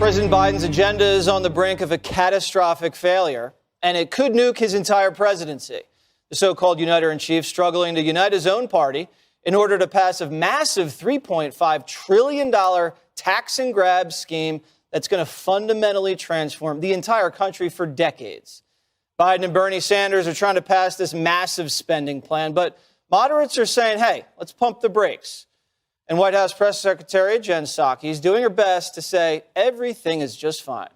President Biden's agenda is on the brink of a catastrophic failure, and it could nuke his entire presidency. The so-called uniter-in-chief struggling to unite his own party in order to pass a massive $3.5 trillion tax and grab scheme that's going to fundamentally transform the entire country for decades. Biden and Bernie Sanders are trying to pass this massive spending plan, but moderates are saying, hey, let's pump the brakes. And White House Press Secretary Jen Psaki is doing her best to say everything is just fine.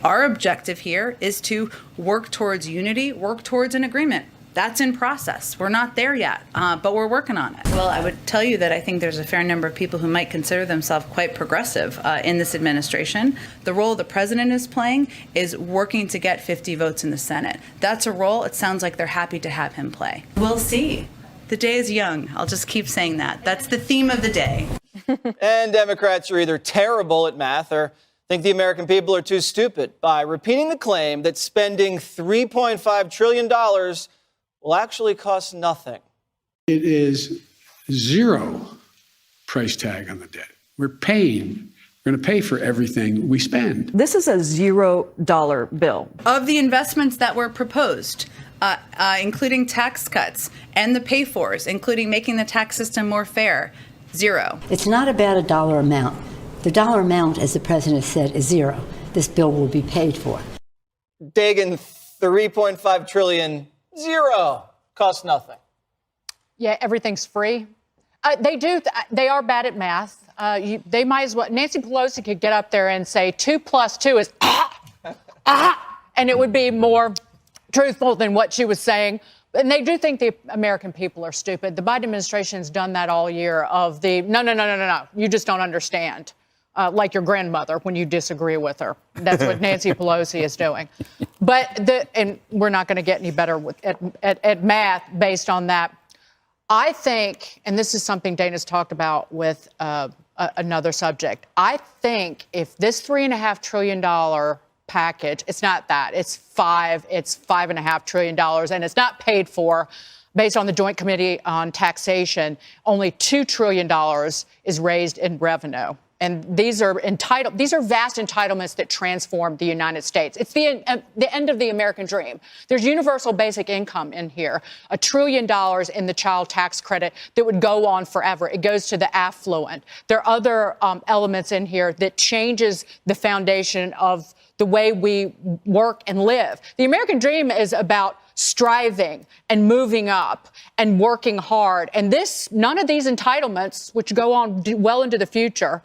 Our objective here is to work towards unity, work towards an agreement. That's in process. We're not there yet, but we're working on it. Well, I would tell you that I think there's a fair number of people who might consider themselves quite progressive in this administration. The role the president is playing is working to get 50 votes in the Senate. That's a role it sounds like they're happy to have him play. We'll see. The day is young. I'll just keep saying that. That's the theme of the day. And Democrats are either terrible at math or think the American people are too stupid by repeating the claim that spending $3.5 trillion will actually cost nothing. It is zero price tag on the debt. We're going to pay for everything we spend. This is a $0 bill. Of the investments that were proposed, including tax cuts and the pay-fors, including making the tax system more fair, zero. It's not about a dollar amount. The dollar amount, as the president said, is zero. This bill will be paid for. Dagan, $3.5 trillion, zero, costs nothing. Yeah, everything's free. They are bad at math. They might as well. Nancy Pelosi could get up there and say 2 + 2 is and it would be more truthful than what she was saying. And they do think the American people are stupid. The Biden administration has done that all year of the no, you just don't understand. Like your grandmother when you disagree with her. That's what Nancy Pelosi is doing. And we're not going to get any better at math based on that. I think, and this is something Dana's talked about with another subject, I think if this $3.5 trillion package, it's not that, it's $5.5 trillion, and it's not paid for based on the Joint Committee on Taxation, only $2 trillion is raised in revenue. And these are vast entitlements that transform the United States. It's the end of the American dream. There's universal basic income in here, $1 trillion in the child tax credit that would go on forever. It goes to the affluent. There are other elements in here that changes the foundation of the way we work and live. The American dream is about striving and moving up and working hard. And none of these entitlements, which go on well into the future,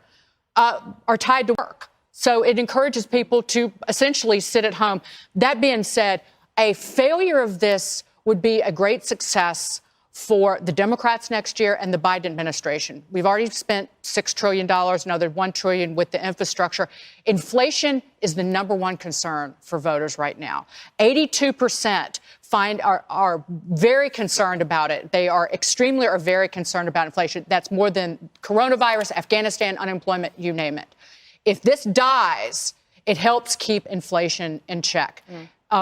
are tied to work. So it encourages people to essentially sit at home. That being said, a failure of this would be a great success for the Democrats next year and the Biden administration. We've already spent $6 trillion, another $1 trillion with the infrastructure. Inflation is the number one concern for voters right now. 82% are very concerned about it. They are very concerned about inflation. That's more than coronavirus, Afghanistan, unemployment, you name it. If this dies, it helps keep inflation in check.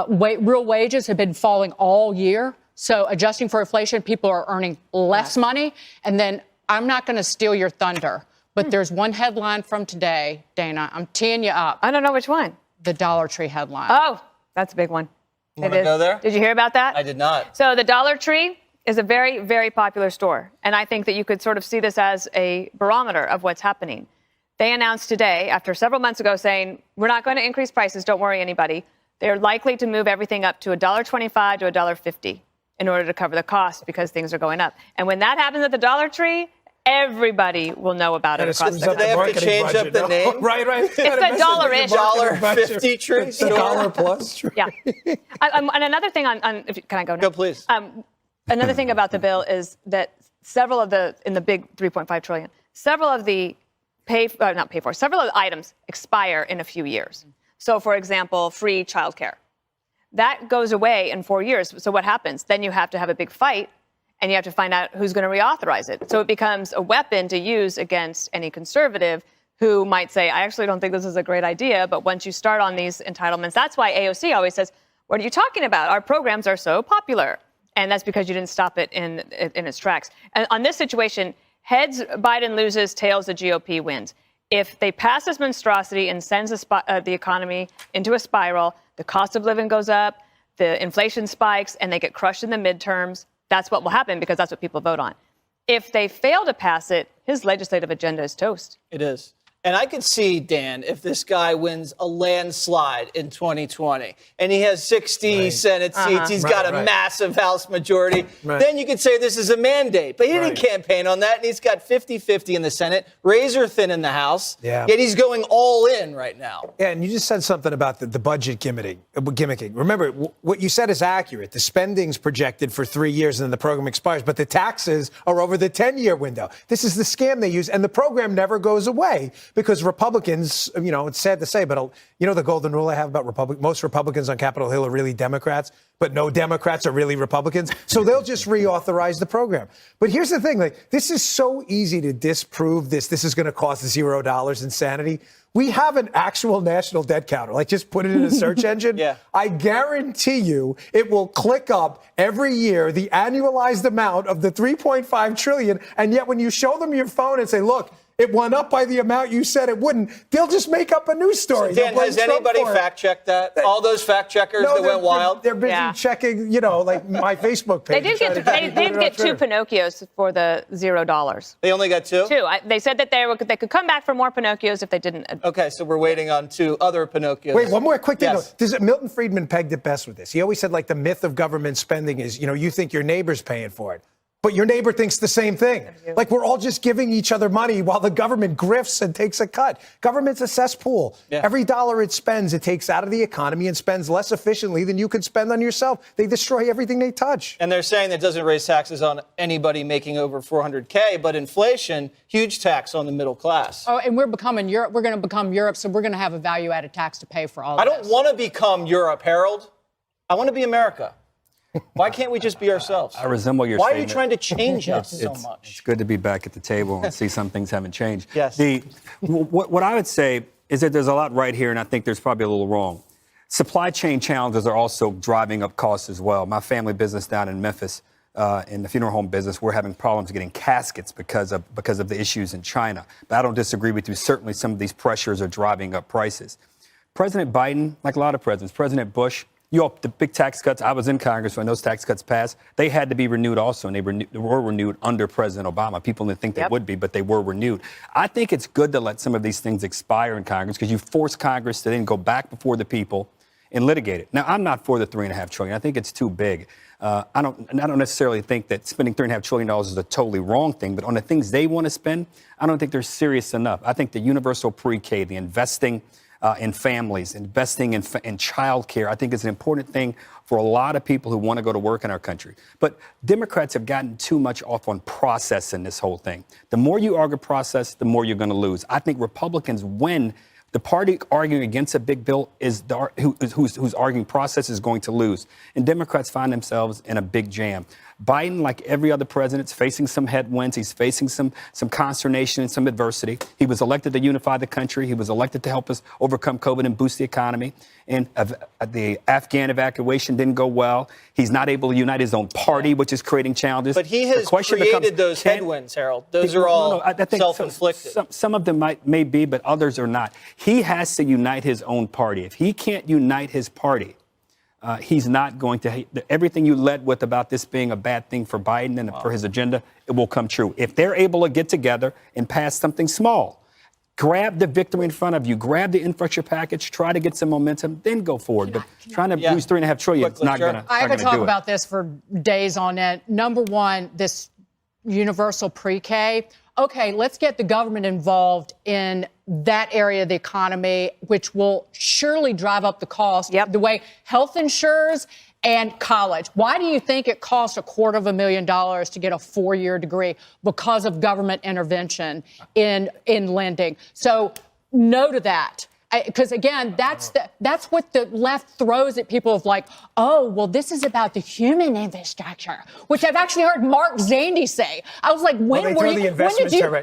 Real wages have been falling all year. So adjusting for inflation, people are earning less money. And then I'm not going to steal your thunder, but there's one headline from today, Dana. I'm teeing you up. I don't know which one. The Dollar Tree headline. Oh, that's a big one. You want to go there? Did you hear about that? I did not. So the Dollar Tree is a very, very popular store. And I think that you could sort of see this as a barometer of what's happening. They announced today, after several months ago, saying, we're not going to increase prices. Don't worry, anybody. They're likely to move everything up to $1.25 to $1.50 in order to cover the cost because things are going up. And when that happens at the Dollar Tree, everybody will know about it. Do they have to change up the name? Right. It's a dollar-ish. $1.50 tree. It's a dollar plus tree. Yeah. And another thing can I go now? Go, please. Another thing about the bill is that in the big 3.5 trillion, several of the several of the items expire in a few years. So, for example, free childcare. That goes away in 4 years. So what happens? Then you have to have a big fight, and you have to find out who's going to reauthorize it. So it becomes a weapon to use against any conservative who might say, I actually don't think this is a great idea, but once you start on these entitlements, that's why AOC always says, what are you talking about? Our programs are so popular. And that's because you didn't stop it in its tracks. And on this situation, heads, Biden loses, tails, the GOP wins. If they pass this monstrosity and sends the economy into a spiral, the cost of living goes up, the inflation spikes, and they get crushed in the midterms, that's what will happen because that's what people vote on. If they fail to pass it, his legislative agenda is toast. It is. And I could see, Dan, if this guy wins a landslide in 2020 and he has 60 Senate seats, he's got a massive House majority, then you could say this is a mandate. But he didn't campaign on that, and he's got 50-50 in the Senate, razor thin in the House, yet he's going all in right now. Yeah, and you just said something about the budget gimmicking. Remember, what you said is accurate. The spending's projected for 3 years and then the program expires, but the taxes are over the 10-year window. This is the scam they use, and the program never goes away. Because Republicans, it's sad to say, but the golden rule I have about most Republicans on Capitol Hill are really Democrats, but no Democrats are really Republicans. So they'll just reauthorize the program. But here's the thing, this is so easy to disprove this. This is going to cost $0 insanity. We have an actual national debt counter. Just put it in a search engine. I guarantee you it will click up every year the annualized amount of the $3.5 trillion. And yet when you show them your phone and say, look, it went up by the amount you said it wouldn't, they'll just make up a news story. So Dan, has anybody fact-checked that? All those fact-checkers that went wild? They're busy checking, my Facebook page. They did get two Pinocchios for the $0. They only got two? Two. They said that they could come back for more Pinocchios if they didn't. Okay, so we're waiting on two other Pinocchios. Wait, one more quick thing. Milton Friedman pegged it best with this. He always said, the myth of government spending is, you think your neighbor's paying for it. But your neighbor thinks the same thing. We're all just giving each other money while the government grifts and takes a cut. Government's a cesspool. Every dollar it spends, it takes out of the economy and spends less efficiently than you could spend on yourself. They destroy everything they touch. And they're saying that doesn't raise taxes on anybody making over $400K, but inflation, huge tax on the middle class. Oh, and we're becoming Europe. We're going to become Europe, so we're going to have a value-added tax to pay for all of this. I don't want to become Europe, Harold. I want to be America. Why can't we just be ourselves? I resemble your Why statement. are you trying to change us so much? It's good to be back at the table and see some things haven't changed. Yes. What I would say is that there's a lot right here, and I think there's probably a little wrong. Supply chain challenges are also driving up costs as well. My family business down in Memphis, in the funeral home business, we're having problems getting caskets because of the issues in China. But I don't disagree with you. Certainly some of these pressures are driving up prices. President Biden, like a lot of presidents, President Bush, the big tax cuts, I was in Congress when those tax cuts passed. They had to be renewed also, and they were renewed under President Obama. People didn't think they would be, but they were renewed. I think it's good to let some of these things expire in Congress because you force Congress to then go back before the people and litigate it. Now, I'm not for the $3.5 trillion. I think it's too big. I don't necessarily think that spending $3.5 trillion is a totally wrong thing, but on the things they want to spend, I don't think they're serious enough. I think the universal pre-K, the investing in families, investing in child care, I think is an important thing for a lot of people who want to go to work in our country. But Democrats have gotten too much off on process in this whole thing. The more you argue process, the more you're going to lose. I think Republicans win. The party arguing against a big bill is who's arguing process is going to lose. And Democrats find themselves in a big jam. Biden, like every other president, is facing some headwinds. He's facing some consternation and some adversity. He was elected to unify the country. He was elected to help us overcome COVID and boost the economy. And the Afghan evacuation didn't go well. He's not able to unite his own party, which is creating challenges. But he has created those headwinds, Harold. Those are all self-inflicted. Some of them may be, but others are not. He has to unite his own party. If he can't unite his party, he's not going to. Everything you led with about this being a bad thing for Biden and for his agenda, it will come true. If they're able to get together and pass something small, grab the victory in front of you, grab the infrastructure package, try to get some momentum, then go forward. But trying to lose $3.5 trillion is not going to do it. I could talk about this for days on end. Number one, this universal pre-K. Okay, let's get the government involved in that area of the economy, which will surely drive up the cost. The way health insurers and college. Why do you think it costs $250,000 to get a 4-year degree? Because of government intervention in lending. So no to that. Because again, that's what the left throws at people of like, oh, well, this is about the human infrastructure, which I've actually heard Mark Zandy say. I was like, when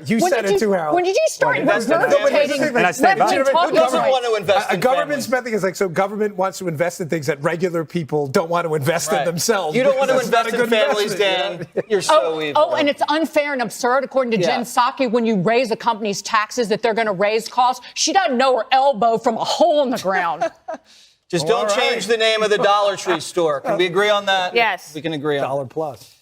You said it too, Harold. When did you start regurgitating And I stand by it. left-wing talking Who doesn't points? want to invest in government families? spending is like, so government wants to invest in things that regular people don't want to invest in Right. themselves. You don't want to because that's invest not a in good families, investment, Dan. You're so evil. Oh, and it's unfair and absurd, according to Jen Psaki, when you raise a company's taxes that they're going to raise costs. She doesn't know her elbow from a hole in the ground. Just don't change the name of the Dollar Tree store. Can we agree on that? Yes. We can agree on $1 plus.